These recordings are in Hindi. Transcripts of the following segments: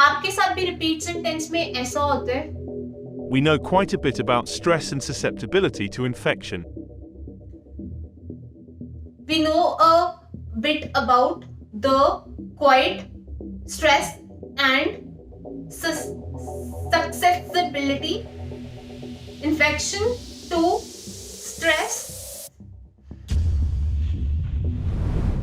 आपके साथ भी रिपीट सेंटेंस में ऐसा होता है? We know quite a bit about stress and susceptibility to infection. We know a bit about the quiet stress and susceptibility infection to stress.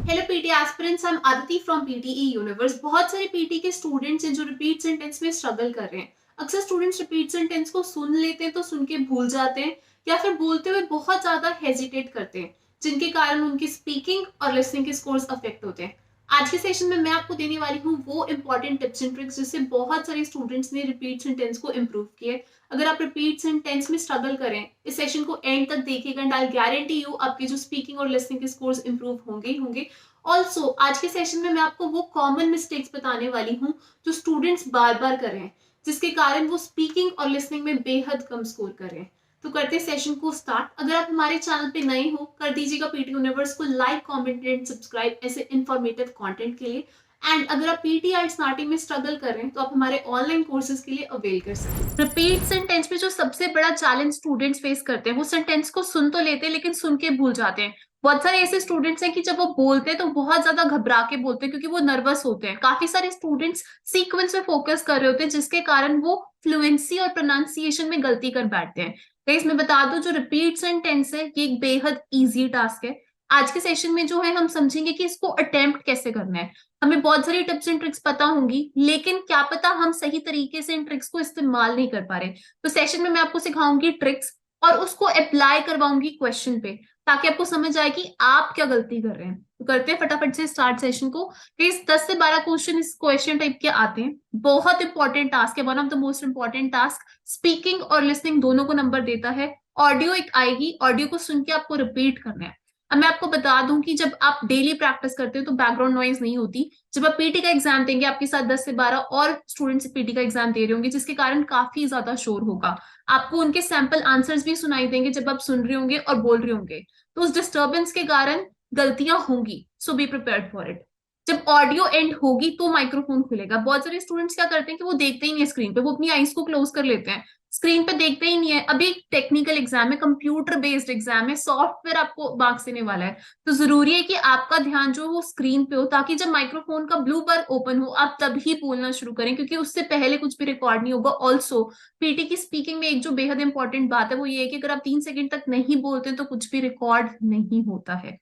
Hello PT aspirants, I am Aditi from PTE universe. बहुत सारे पीटी के स्टूडेंट्स हैं जो रिपीट सेंटेंस में स्ट्रगल कर रहे हैं। अक्सर स्टूडेंट्स रिपीट सेंटेंस को सुन लेते हैं तो सुन के भूल जाते हैं, या फिर बोलते हुए बहुत ज्यादा हेजिटेट करते हैं, जिनके कारण उनकी स्पीकिंग और लिसनिंग के स्कोर्स अफेक्ट होते हैं। आज के सेशन में मैं आपको देने वाली हूँ वो इंपॉर्टेंट टिप्स एंड ट्रिक्स जिससे बहुत सारे स्टूडेंट्स ने रिपीट सेंटेंस को इम्प्रूव किया है। अगर आप रिपीट सेंटेंस में स्ट्रगल करें, इस सेशन को एंड तक देखिएगा एंड आई गारंटी यू आपके जो स्पीकिंग और लिसनिंग के स्कोर्स इम्प्रूव होंगे ही होंगे। ऑल्सो आज के सेशन में मैं आपको वो कॉमन मिस्टेक्स बताने वाली हूँ जो स्टूडेंट्स बार बार कर रहे हैं, जिसके कारण वो स्पीकिंग और लिसनिंग में बेहद कम स्कोर कर रहे हैं। तो करते सेशन को स्टार्ट। अगर आप हमारे चैनल पे नए हो, कर दीजिएगा पीटी यूनिवर्स को लाइक, कमेंट एंड सब्सक्राइब ऐसे इंफॉर्मेटिव कंटेंट के लिए। एंड अगर आप पीटी आइल्स स्टार्टिंग में स्ट्रगल कर रहे हैं तो आप हमारे ऑनलाइन कोर्सेज के लिए अवेल कर सकते हैं। रिपीट सेंटेंस में जो सबसे बड़ा चैलेंज स्टूडेंट्स फेस करते हैं, वो सेंटेंस को सुन तो लेते हैं लेकिन सुन के भूल जाते हैं। बहुत सारे ऐसे स्टूडेंट्स हैं कि जब वो बोलते हैं तो बहुत ज्यादा घबरा के बोलते हैं क्योंकि वो नर्वस होते हैं। काफी सारे स्टूडेंट्स सीक्वेंस में फोकस कर रहे होते हैं, जिसके कारण वो फ्लुएंसी और प्रोनाउंसिएशन में गलती कर बैठते हैं। गाइस मैं बता दूं, जो रिपीट सेंटेंस है ये एक बेहद इजी टास्क है। आज के सेशन में जो है हम समझेंगे कि इसको अटेम्प्ट कैसे करना है। हमें बहुत सारी टिप्स एंड ट्रिक्स पता होंगी, लेकिन क्या पता हम सही तरीके से इन ट्रिक्स को इस्तेमाल नहीं कर पा रहे। तो सेशन में मैं आपको सिखाऊंगी ट्रिक्स और उसको अप्लाई करवाऊंगी क्वेश्चन पे, ताकि आपको समझ आए कि आप क्या गलती कर रहे हैं। तो करते हैं फटाफट से स्टार्ट सेशन को। इस 10 से 12 क्वेश्चन इस क्वेश्चन टाइप के आते हैं। बहुत इंपॉर्टेंट टास्क है, one of the most important task. Speaking और लिसनिंग दोनों को नंबर देता है। ऑडियो एक आएगी, ऑडियो को सुन के आपको रिपीट करना है। अब मैं आपको बता दूं कि जब आप डेली प्रैक्टिस करते हो तो बैकग्राउंड नॉइज नहीं होती। जब आप पीटी का एग्जाम देंगे, आपके साथ 10 से 12 और स्टूडेंट्स पीटी का एग्जाम दे रहे होंगे, जिसके कारण काफी ज्यादा शोर होगा। आपको उनके सैंपल आंसर्स भी सुनाई देंगे जब आप सुन रहे होंगे और बोल रहे होंगे। तो उस डिस्टर्बेंस के कारण गलतियां होंगी, सो बी प्रिपेयर्ड फॉर इट। जब ऑडियो एंड होगी तो माइक्रोफोन खुलेगा। बहुत सारे स्टूडेंट्स क्या करते हैं कि वो देखते ही नहीं है स्क्रीन पे, वो अपनी आईज को क्लोज कर लेते हैं, स्क्रीन पे देखते ही नहीं है। अभी एक टेक्निकल एग्जाम है, कंप्यूटर बेस्ड एग्जाम है, सॉफ्टवेयर आपको मार्क्स देने वाला है। तो जरूरी है कि आपका ध्यान जो वो स्क्रीन पे हो, ताकि जब माइक्रोफोन का ब्लू बार ओपन हो आप तभी बोलना शुरू करें, क्योंकि उससे पहले कुछ भी रिकॉर्ड नहीं होगा। ऑल्सो पीटी की स्पीकिंग में एक जो बेहद इंपॉर्टेंट बात है वो ये है कि अगर आप 3 सेकंड तक नहीं बोलते तो कुछ भी रिकॉर्ड नहीं होता है।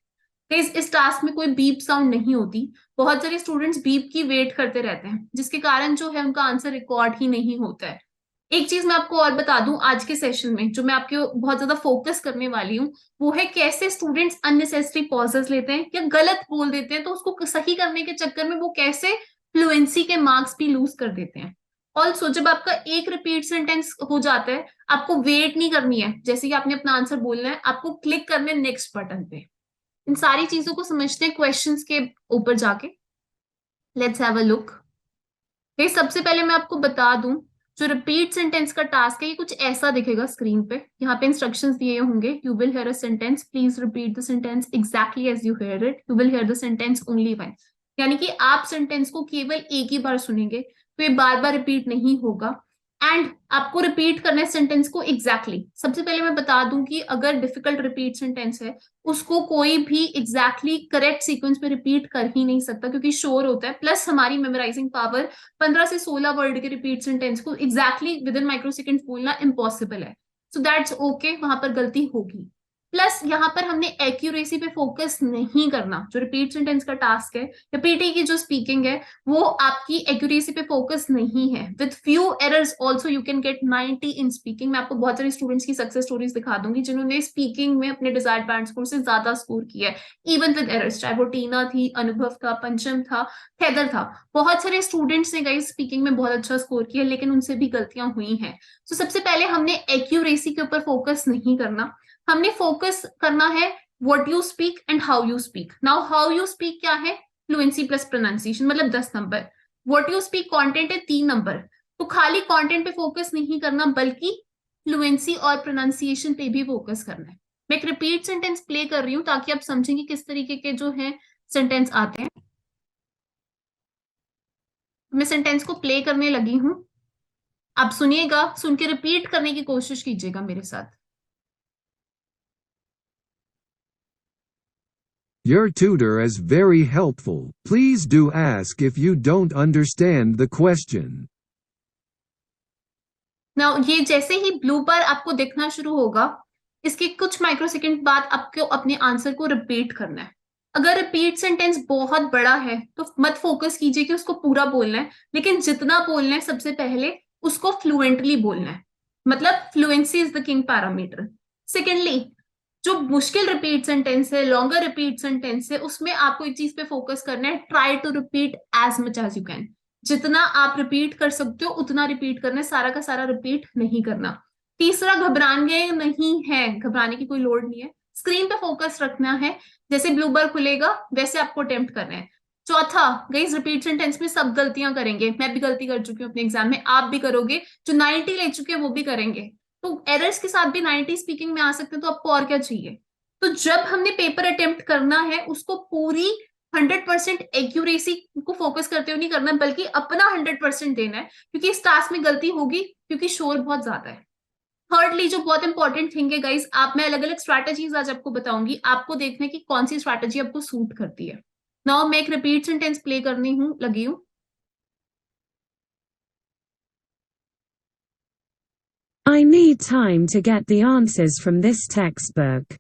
इस टास्क में कोई बीप साउंड नहीं होती। बहुत सारे स्टूडेंट्स बीप की वेट करते रहते हैं, जिसके कारण जो है उनका आंसर रिकॉर्ड ही नहीं होता है। एक चीज मैं आपको और बता दूं, आज के सेशन में जो मैं आपके बहुत ज्यादा फोकस करने वाली हूँ वो है कैसे स्टूडेंट्स अननेसेसरी पॉजेस लेते हैं या गलत बोल देते हैं, तो उसको सही करने के चक्कर में वो कैसे फ्लुएंसी के मार्क्स भी लूज कर देते हैं। ऑल्सो जब आपका एक रिपीट सेंटेंस हो जाता है, आपको वेट नहीं करनी है। जैसे कि आपने अपना आंसर बोलना है, आपको क्लिक करना है नेक्स्ट बटन पे। इन सारी चीजों को समझते हैं क्वेश्चंस के ऊपर जाके। Let's have a look. सबसे पहले मैं आपको बता दूं, जो रिपीट सेंटेंस का टास्क है ये कुछ ऐसा दिखेगा स्क्रीन पे। यहाँ पे इंस्ट्रक्शंस दिए होंगे, you will hear a sentence, please repeat the sentence exactly as you hear it, you will hear the sentence only one. यानी कि आप सेंटेंस को केवल एक ही बार सुनेंगे, तो ये बार बार रिपीट नहीं होगा। एंड आपको रिपीट करना है सेंटेंस को एग्जैक्टली। सबसे पहले मैं बता दूं कि अगर डिफिकल्ट रिपीट सेंटेंस है, उसको कोई भी एग्जैक्टली करेक्ट सीक्वेंस में रिपीट कर ही नहीं सकता, क्योंकि शोर होता है। प्लस हमारी मेमोराइजिंग पावर 15 से 16 वर्ड के रिपीट सेंटेंस को exactly with in micro second बोलना इम्पॉसिबल है। सो दैट्स ओके, वहां पर गलती होगी। प्लस यहाँ पर हमने एक्यूरेसी पे फोकस नहीं करना। जो रिपीट सेंटेंस का टास्क है या पीटी की जो स्पीकिंग है, वो आपकी एक्यूरेसी पे फोकस नहीं है। With few errors also you can gate 90 in speaking. मैं आपको बहुत सारे स्टूडेंट्स की सक्सेस स्टोरीज दिखा दूंगी जिन्होंने स्पीकिंग में अपने डिजायर्ड बैंड स्कोर से ज्यादा स्कोर किया है, इवन विद एरर्स। चाहे वो टीना थी, अनुभव था, पंचम था, हैदर था। बहुत सारे स्टूडेंट्स ने गई स्पीकिंग में बहुत अच्छा स्कोर किया, लेकिन उनसे भी गलतियां हुई हैं। तो सबसे पहले हमने एक्यूरेसी के ऊपर फोकस नहीं करना, हमने फोकस करना है what you speak and how you speak. Now how you speak क्या है? फ्लुएंसी प्लस प्रोनाउंसिएशन, मतलब 10 number. What you speak content है 3 नंबर। तो खाली कंटेंट पे फोकस नहीं करना, बल्कि फ्लुएंसी और प्रोनाउंसिएशन पे भी फोकस करना है। मैं एक रिपीट सेंटेंस प्ले कर रही हूँ ताकि आप समझेंगे किस तरीके के जो है सेंटेंस आते हैं। मैं सेंटेंस को प्ले करने लगी हूं, आप सुनिएगा, सुन के रिपीट करने की कोशिश कीजिएगा मेरे साथ। Your tutor is very helpful. Please do ask if you don't understand the question. Now ये जैसे ही ब्लू बार आपको दिखना शुरू होगा, इसके कुछ माइक्रो सेकंड बाद आपको अपने आंसर को रिपीट करना है। अगर रिपीट सेंटेंस बहुत बड़ा है तो मत फोकस कीजिए कि उसको पूरा बोलना है, लेकिन जितना बोलना है सबसे पहले उसको फ्लुएंटली बोलना है। मतलब fluency is the king parameter. Secondly, जो मुश्किल रिपीट सेंटेंस है, लॉन्गर रिपीट सेंटेंस है, उसमें आपको एक चीज पे फोकस करना है, try to repeat as much as you can. जितना आप रिपीट कर सकते हो उतना रिपीट करना है, सारा का सारा रिपीट नहीं करना। तीसरा, घबराने नहीं है, घबराने की कोई लोड नहीं है, स्क्रीन पे फोकस रखना है, जैसे ब्लू बार खुलेगा वैसे आपको अटेम्प्ट करना है। चौथा, गाइस रिपीट सेंटेंस में सब गलतियां करेंगे, मैं भी गलती कर चुकी हूँ अपने एग्जाम में, आप भी करोगे, जो 90 ले चुके हैं वो भी करेंगे, तो एरर्स के साथ भी 90 स्पीकिंग में आ सकते हैं, तो आपको और क्या चाहिए। तो जब हमने पेपर अटेम्प्ट करना है उसको पूरी 100% एक्यूरेसी को फोकस करते हुए नहीं करना, बल्कि अपना 100% देना है, क्योंकि इस टास्क में गलती होगी, क्योंकि शोर बहुत ज्यादा है। थर्डली, जो बहुत इंपॉर्टेंट थिंग है गाइस, आप मैं अलग अलग स्ट्रैटेजीज आज आपको बताऊंगी, आपको देखना है कि कौन सी स्ट्रैटेजी आपको सूट करती है। नाउ मैं एक रिपीट सेंटेंस प्ले करनी हूँ लगी हूँ। I need time to get the answers from this textbook.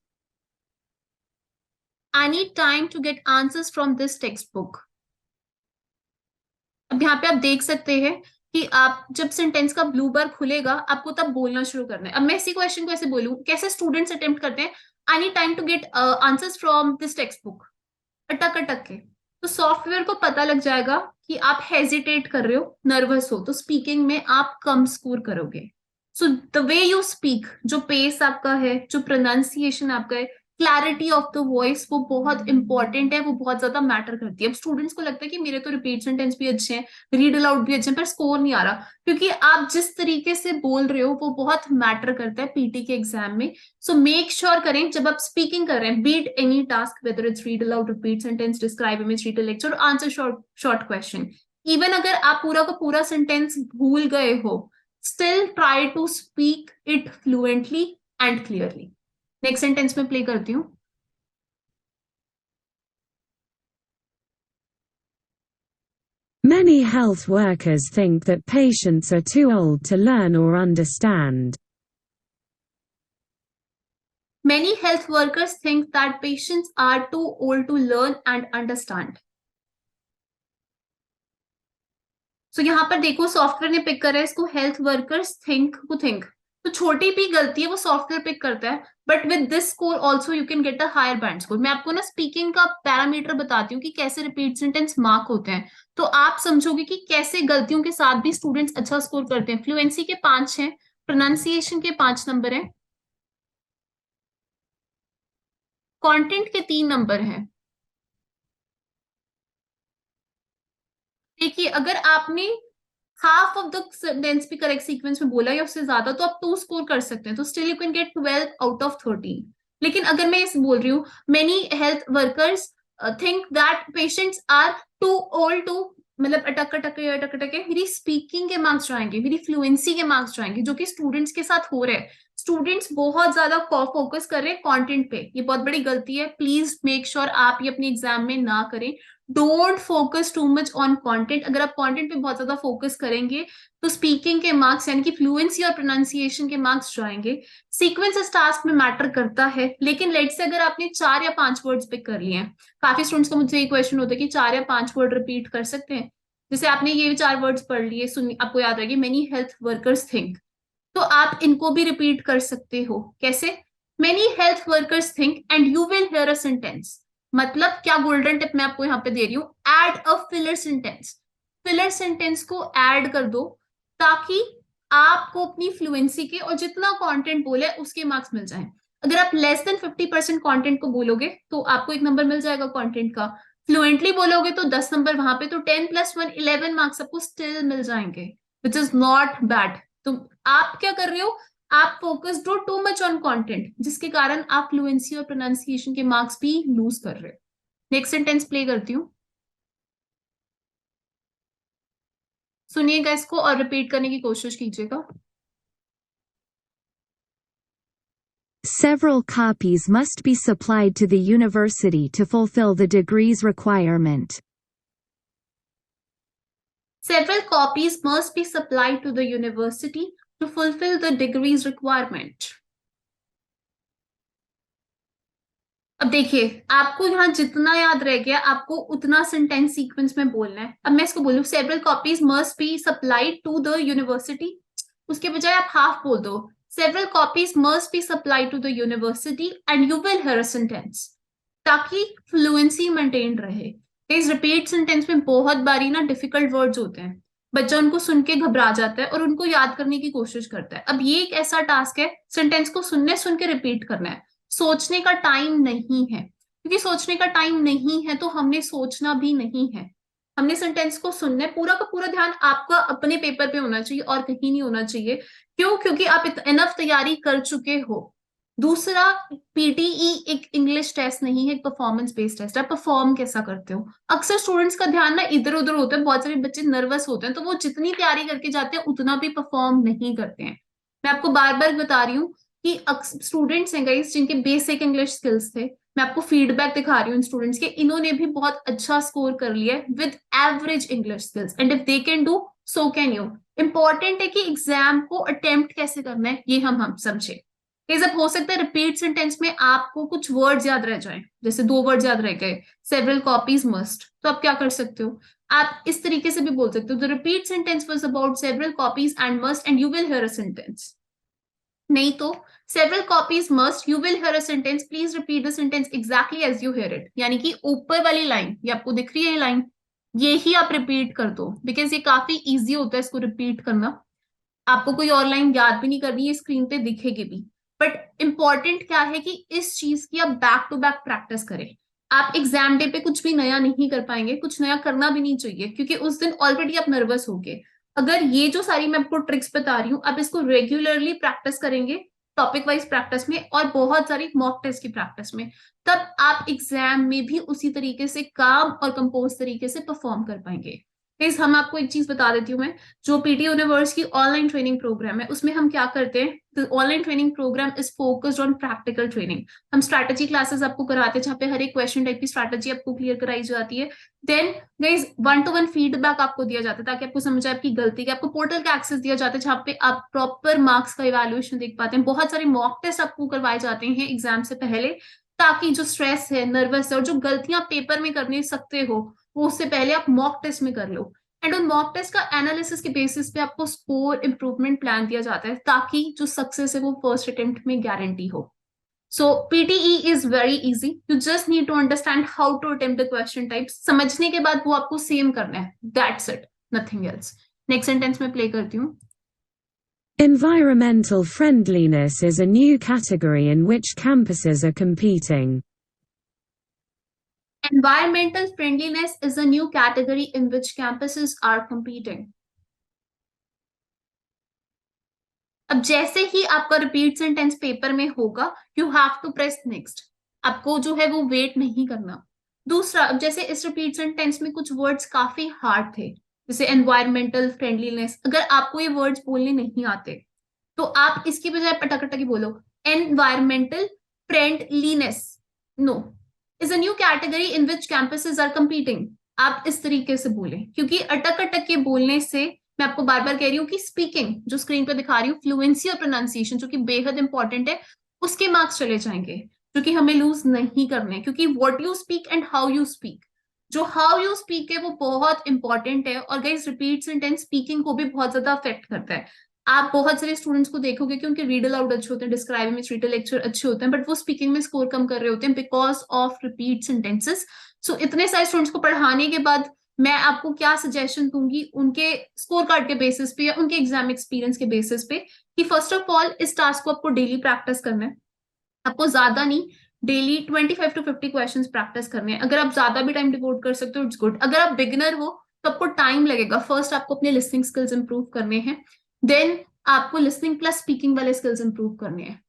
I need time to get answers from this textbook. अब यहाँ पे आप देख सकते हैं कि आप जब सेंटेंस का ब्लू बार खुलेगा आपको तब बोलना शुरू करना है। अब मैं इसी क्वेश्चन को ऐसे बोलूं, कैसे स्टूडेंट्स अटेम्प्ट करते हैं, I need time to get answers from this text book, अटक अटक के, तो सॉफ्टवेयर को पता लग जाएगा कि आप हेजिटेट कर रहे हो, नर्वस हो, तो स्पीकिंग में आप कम स्कोर करोगे। So the way you speak, जो पेस आपका है, जो प्रोनाउंसिएशन आपका है, क्लैरिटी ऑफ द वॉइस, वो बहुत इंपॉर्टेंट है, वो बहुत ज्यादा मैटर करती है। अब स्टूडेंट्स को लगता है कि मेरे तो रिपीट सेंटेंस भी अच्छे हैं, रीड अलाउड भी अच्छे हैं, पर स्कोर नहीं आ रहा, क्योंकि आप जिस तरीके से बोल रहे हो वो बहुत मैटर करता है पीटी के एग्जाम में। सो मेक श्योर करें जब आप स्पीकिंग कर रहे हैं, beat any task, whether it's read aloud, repeat sentence, describe image, read a lecture, answer short question, even अगर आप पूरा का पूरा सेंटेंस भूल गए हो, still try to speak it fluently and clearly. Next sentence में प्ले करती हूँ। Many health workers think that patients are too old to learn or understand. Many health workers think that patients are too old to learn and understand. So यहाँ पर देखो सॉफ्टवेयर ने पिक करा है इसको, हेल्थ वर्कर्स थिंक को थिंक, तो छोटी भी गलती है वो सॉफ्टवेयर पिक करता है, but with this score also you can get a higher band score. मैं आपको ना स्पीकिंग का पैरामीटर बताती हूँ कि कैसे रिपीट सेंटेंस मार्क होते हैं, तो आप समझोगे कि कैसे गलतियों के साथ भी स्टूडेंट्स अच्छा स्कोर करते हैं। फ्लुएंसी के 5 हैं, प्रोनाउंसिएशन के 5 नंबर हैं, कंटेंट के 3 नंबर हैं। देखिए अगर आपने हाफ ऑफ द सेंटेंस भी करेक्ट सीक्वेंस में बोला या उससे ज्यादा, तो आप 2 स्कोर कर सकते हैं, तो still you can get 12 out of 13। लेकिन अगर मैं इस बोल रही हूँ, many health workers think that patients are too old too, मतलब अटक अटक अटक अटक, मेरी स्पीकिंग के मार्क्स जाएंगे, मेरी फ्लुएंसी के मार्क्स जाएंगे, जो कि स्टूडेंट्स के साथ हो रहे हैं। स्टूडेंट्स बहुत ज्यादा फोकस कर रहे हैं कंटेंट पे, ये बहुत बड़ी गलती है, प्लीज मेक श्योर आप ये अपने एग्जाम में ना करें। Don't focus too much on content. अगर आप कंटेंट पे बहुत ज्यादा फोकस करेंगे तो स्पीकिंग के मार्क्स यानी कि फ्लुएंसी और प्रोनाउंसिएशन के मार्क्स जाएंगे। सीक्वेंस इस टास्क में मैटर करता है, लेकिन लेट से अगर आपने 4 या 5 वर्ड्स पिक कर लिए हैं, काफी स्टूडेंट्स का मुझे ये क्वेश्चन होता है कि 4 या 5 वर्ड रिपीट कर सकते हैं, जैसे आपने ये 4 वर्ड्स पढ़ लिए, सुन आपको याद रहेगी, मेनी हेल्थ वर्कर्स थिंक, तो आप इनको भी रिपीट कर सकते हो। कैसे? Many health workers think and you will hear a sentence. मतलब क्या गोल्डन टिप मैं आपको यहाँ पे दे रही हूँ, add a filler sentence. Filler sentence को ऐड कर दो ताकि आपको अपनी फ्लुएंसी के और जितना कंटेंट बोले उसके मार्क्स मिल जाएं। अगर आप लेस देन 50% कंटेंट को बोलोगे तो आपको 1 नंबर मिल जाएगा कंटेंट का, फ्लुएंटली बोलोगे तो 10 नंबर वहां पे, तो 10 + 1 11 मार्क्स आपको स्टिल मिल जाएंगे, विच इज नॉट बैड। तो आप क्या कर रहे हो, आप फोकस्ड हो टू मच ऑन कंटेंट, जिसके कारण आप फ्लुएंसी और प्रोनाउंसिएशन के मार्क्स भी लूज कर रहे हो। नेक्स्ट सेंटेंस प्ले करती हूँ। सुनिएगा इसको और रिपीट करने की कोशिश कीजिएगा। Several copies must be supplied to the university to fulfill the degree's requirement. Several copies must be supplied to the university to fulfill the degree's requirement. अब देखिए, आपको यहाँ जितना याद रह गया आपको उतना सेंटेंस सीक्वेंस में बोलना है। अब मैं इसको बोलूं several copies must be supplied to the university, उसके बजाय आप हाफ बोल दो several copies must be supplied to the university and you will hear a sentence, ताकि फ्लुएंसी मेंटेन रहे। इस रिपीट सेंटेंस में बहुत बारी ना डिफिकल्ट वर्ड्स होते हैं, बच्चा उनको सुन के घबरा जाता है और उनको याद करने की कोशिश करता है। अब ये एक ऐसा टास्क है, सेंटेंस को सुन के रिपीट करना है, सोचने का टाइम नहीं है, क्योंकि सोचने का टाइम नहीं है तो हमने सोचना भी नहीं है, हमने सेंटेंस को सुनना है। पूरा का पूरा ध्यान आपका अपने पेपर पे होना चाहिए और कहीं नहीं होना चाहिए। क्यों? क्योंकि आप इनफ तैयारी कर चुके हो। दूसरा, पीटीई एक इंग्लिश टेस्ट नहीं है, एक परफॉर्मेंस बेस्ड टेस्ट है। परफॉर्म कैसा करते हो? अक्सर स्टूडेंट्स का ध्यान ना इधर उधर होता है, बहुत सारे बच्चे नर्वस होते हैं तो वो जितनी तैयारी करके जाते हैं उतना भी परफॉर्म नहीं करते हैं। मैं आपको बार बार बता रही हूँ कि स्टूडेंट्स हैं गाइस जिनके बेसिक इंग्लिश स्किल्स थे, मैं आपको फीडबैक दिखा रही हूँ इन स्टूडेंट्स के, इन्होंने भी बहुत अच्छा स्कोर कर लिया है with average English skills, and if they can do so can you. Important है कि एग्जाम को अटेम्प्ट कैसे करना है ये हम समझे। जब हो सकता है रिपीट सेंटेंस में आपको कुछ वर्ड्स याद रह जाएं, जैसे 2 वर्ड्स याद रह गए, सेवरल कॉपीज मस्ट, तो आप क्या कर सकते हो, आप इस तरीके से भी बोल सकते हो, the repeat sentence was about several copies and must and you will hear a sentence. नहीं तो several copies must, you will hear a sentence, please repeat the sentence exactly as you hear it। यानी कि ऊपर वाली लाइन, ये आपको दिख रही है ये लाइन, ये ही आप रिपीट कर दो, बिकॉज ये काफी इजी होता है इसको रिपीट करना। आपको कोई और लाइन याद भी नहीं करनी, ये स्क्रीन पे दिखेगी भी, बट इंपॉर्टेंट क्या है कि इस चीज की आप बैक टू बैक प्रैक्टिस करें। आप एग्जाम डे पे कुछ भी नया नहीं कर पाएंगे, कुछ नया करना भी नहीं चाहिए, क्योंकि उस दिन ऑलरेडी आप नर्वस होगे। अगर ये जो सारी मैं आपको ट्रिक्स बता रही हूँ, आप इसको रेगुलरली प्रैक्टिस करेंगे, टॉपिक वाइज प्रैक्टिस में और बहुत सारी मॉक टेस्ट की प्रैक्टिस में, तब आप एग्जाम में भी उसी तरीके से काम और कंपोज तरीके से परफॉर्म कर पाएंगे। गाइस, हम आपको एक चीज बता देती हूँ मैं, जो पीटी यूनिवर्स की ऑनलाइन ट्रेनिंग प्रोग्राम है उसमें हम क्या करते हैं, the online training program is focused on practical training. हम स्ट्रैटेजी क्लासेस आपको कराते हैं जहाँ पे हर एक क्वेश्चन टाइप की स्ट्रैटेजी आपको क्लियर कराई जाती है। देन गाइस 1-to-1 फीडबैक आपको दिया जाता है ताकि आपको समझ आए आपकी गलती की। आपको पोर्टल का एक्सेस दिया जाता है जहाँ पे आप प्रॉपर मार्क्स का इवैल्यूएशन देख पाते हैं। बहुत सारे मॉक टेस्ट आपको करवाए जाते हैं एग्जाम से पहले, ताकि जो स्ट्रेस है, नर्वस है और जो गलतियां पेपर में कर नहीं सकते हो वो उससे पहले आप मॉक टेस्ट में कर लो। एंड उन मॉक टेस्ट का एनालिसिस के बेसिस पे आपको स्कोर इंप्रूवमेंट प्लान दिया जाता है, ताकि जो सक्सेस है वो फर्स्ट अटेम्प्ट में गारंटी हो। So PTE is very easy, you just need to understand how to attempt the question types. समझने के बाद वो आपको सेम करना है, that's it, nothing else. Next sentence में प्ले करती हूँ। Environmental friendliness is a new category in which campuses are competing. Environmental friendliness is a new category in which campuses are competing. अब जैसे ही आपका रिपीट सेंटेंस पेपर में होगा, you have to press next, आपको जो है वो वेट नहीं करना। दूसरा, अब जैसे इस रिपीट सेंटेंस में कुछ वर्ड्स काफी हार्ड थे, जैसे एनवायरमेंटल फ्रेंडलीनेस, अगर आपको ये वर्ड्स बोलने नहीं आते तो आप इसकी बजाय पटाखट बोलो environmental friendliness no is a new category in which campuses are competing. आप इस तरीके से बोलें, क्योंकि अटक के बोलने से, मैं आपको बार बार कह रही हूँ कि स्पीकिंग जो स्क्रीन पे दिखा रही हूँ, फ्लुएंसी और प्रोनाउंसिएशन जो कि बेहद इंपॉर्टेंट है, उसके मार्क्स चले जाएंगे, जो कि हमें लूज नहीं करने। क्योंकि what you speak and how you speak, जो हाउ यू स्पीक है वो बहुत इंपॉर्टेंट है। और गाइस रिपीट सेंटेंस स्पीकिंग को भी बहुत ज्यादा अफेक्ट करता है। आप बहुत सारे स्टूडेंट्स को देखोगे कि उनके रीड अलाउड अच्छे होते हैं, डिस्क्राइबिंग में रीडर लेक्चर अच्छे होते हैं, बट वो स्पीकिंग में स्कोर कम कर रहे होते हैं बिकॉज ऑफ रिपीट सेंटेंसेस। सो इतने सारे स्टूडेंट्स को पढ़ाने के बाद मैं आपको क्या सजेशन दूंगी उनके स्कोर कार्ड के बेसिस पे या उनके एग्जाम एक्सपीरियंस के बेसिस पे, कि फर्स्ट ऑफ ऑल इस टास्क को आपको डेली प्रैक्टिस करना है। आपको ज्यादा नहीं, डेली 25 to 50 क्वेश्चंस प्रैक्टिस करने हैं। अगर आप ज्यादा भी टाइम डिवोट कर सकते हो इट्स गुड। अगर आप बिगिनर हो तो आपको टाइम लगेगा। फर्स्ट आपको अपने लिसनिंग स्किल्स इंप्रूव करने हैं, देन आपको लिसनिंग प्लस स्पीकिंग वाले स्किल्स इंप्रूव करने हैं।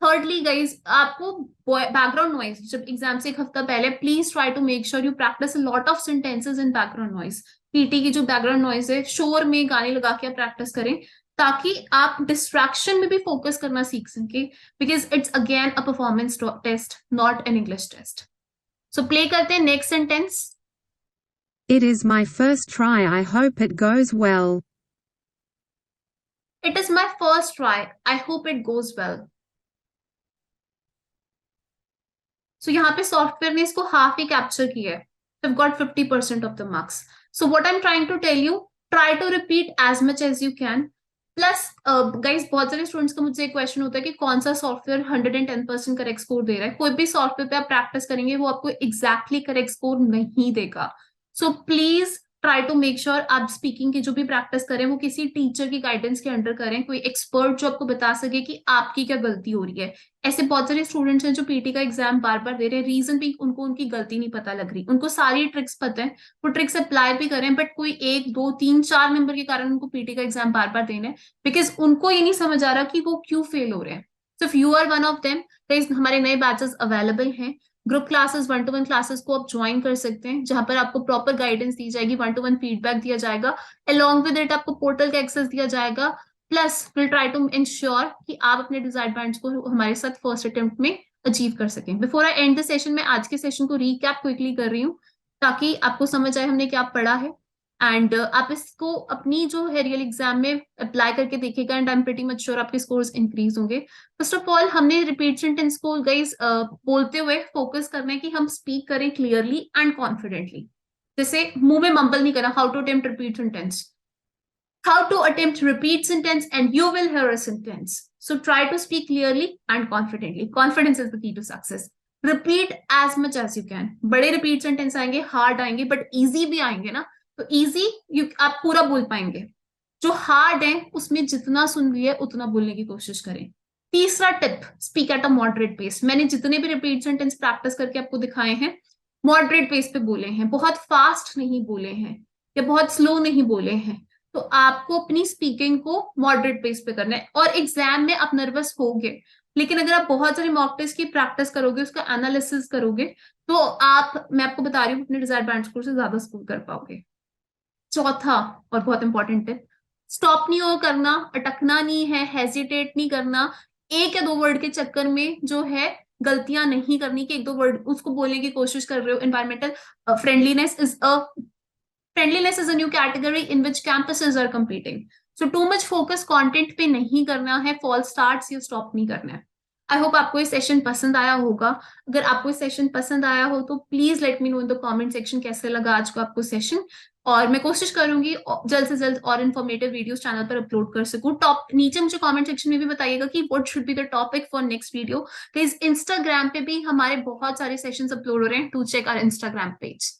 थर्डली गाइज, आपको बैकग्राउंड नॉइज, जब एग्जाम से एक हफ्ता पहले please try to make sure you practice a lot of sentences in background noise. PT की जो बैकग्राउंड नॉइज है, शोर में गाने लगा के आप प्रैक्टिस करें, ताकि आप डिस्ट्रैक्शन में भी फोकस करना सीख सके, because it's again a performance test, not an English test. So play करते हैं next sentence. It is my first try. I hope it goes well. It is my first try. I hope it goes well. So यहाँ पे सॉफ्टवेयर ने इसको हाफ ही कैप्चर किया है, so I've got 50% of the marks. So what I'm trying to tell you, try to repeat as much as you can. Plus guys बहुत सारे स्टूडेंट्स का मुझसे एक क्वेश्चन होता है कि कौन सा सॉफ्टवेयर 110% करेक्ट स्कोर दे रहा है। कोई भी सॉफ्टवेयर पे आप प्रैक्टिस करेंगे वो आपको एग्जैक्टली करेक्ट स्कोर नहीं देगा। So please try to make sure आप स्पीकिंग की जो भी प्रैक्टिस करें वो किसी टीचर की गाइडेंस के अंडर करें, कोई एक्सपर्ट जो आपको बता सके कि आपकी क्या गलती हो रही है। ऐसे बहुत सारे स्टूडेंट्स हैं जो पीटी का एग्जाम बार बार दे रहे हैं, रीजन भी उनको उनकी गलती नहीं पता लग रही, उनको सारी ट्रिक्स पता है, वो ट्रिक्स अप्लाई भी करें, बट कोई 1 2 3 4 नंबर के कारण उनको पीटी का एग्जाम बार बार देना है, बिकॉज उनको ये नहीं समझ आ रहा कि वो क्यों फेल हो रहे हैं। So if you are one of them, हमारे नए बैचेस अवेलेबल हैं, ग्रुप क्लासेस 1-to-1 क्लासेस को आप ज्वाइन कर सकते हैं, जहां पर आपको प्रॉपर गाइडेंस दी जाएगी, 1-to-1 फीडबैक दिया जाएगा, अलोंग विद इट आपको पोर्टल का एक्सेस दिया जाएगा, plus will try to ensure कि आप अपने डिजायर्ड बैंड्स को हमारे साथ फर्स्ट अटेम्प्ट में अचीव कर सकें। Before I and the session, मैं आज के सेशन को रीकैप क्विकली कर रही हूँ ताकि आपको समझ आए हमने क्या पढ़ा है, एंड आप इसको अपनी जो है रियल एग्जाम में अप्लाई करके देखिएगा, and I am pretty much sure आपके स्कोर्स इंक्रीज होंगे। फर्स्ट ऑफ ऑल हमने रिपीट सेंटेंस को गाइस बोलते हुए फोकस करना है कि हम स्पीक करें क्लियरली एंड कॉन्फिडेंटली, जैसे मुंह में मम्बल नहीं करना। How to attempt repeat sentence, how to attempt repeat sentence, and you will hear a sentence. So try to speak clearly and confidently. Confidence is the key to success. Repeat as much as you can. बड़े repeat sentence आएंगे, hard आएंगे, but easy भी आएंगे ना, तो easy आप पूरा बोल पाएंगे। जो hard है उसमें जितना सुन लिया उतना बोलने की कोशिश करें। तीसरा tip, speak at a moderate pace. मैंने जितने भी रिपीट सेंटेंस प्रैक्टिस करके आपको दिखाए हैं, मॉडरेट पेस पे बोले हैं, बहुत फास्ट नहीं बोले हैं या बहुत स्लो नहीं बोले हैं। तो आपको अपनी स्पीकिंग को मॉडरेट पेस पे करना है। और एग्जाम में आप नर्वस होगे, लेकिन अगर आप बहुत सारे मॉक टेस्ट की प्रैक्टिस करोगे, उसका एनालिसिस करोगे, तो आप, मैं आपको बता रही हूँ, अपने डिजायर्ड बैंड स्कोर से ज्यादा स्कोर कर पाओगे। चौथा और बहुत इंपॉर्टेंट टिप, स्टॉप नहीं हो करना, अटकना नहीं है, हेजिटेट नहीं करना, 1 या 2 वर्ड के चक्कर में जो है गलतियां नहीं करनी कि 1-2 वर्ड उसको बोलने की कोशिश कर रहे हो। Environmental friendliness is a new category in which campuses are competing. So too much focus content पे नहीं करना है, false starts या stop नहीं करना है। आई होप आपको ये सेशन पसंद आया होगा। अगर आपको ये सेशन पसंद आया हो तो please let me know in the comment section कैसे लगा आज को आपको सेशन, और मैं कोशिश करूंगी जल्द से जल्द और इन्फॉर्मेटिव वीडियोस चैनल पर अपलोड कर सकूं। टॉप नीचे मुझे कमेंट सेक्शन में भी बताइएगा कि what should be the topic for next video. Guys Instagram पे भी हमारे बहुत सारे सेशंस अपलोड हो रहे हैं, to check our Instagram page.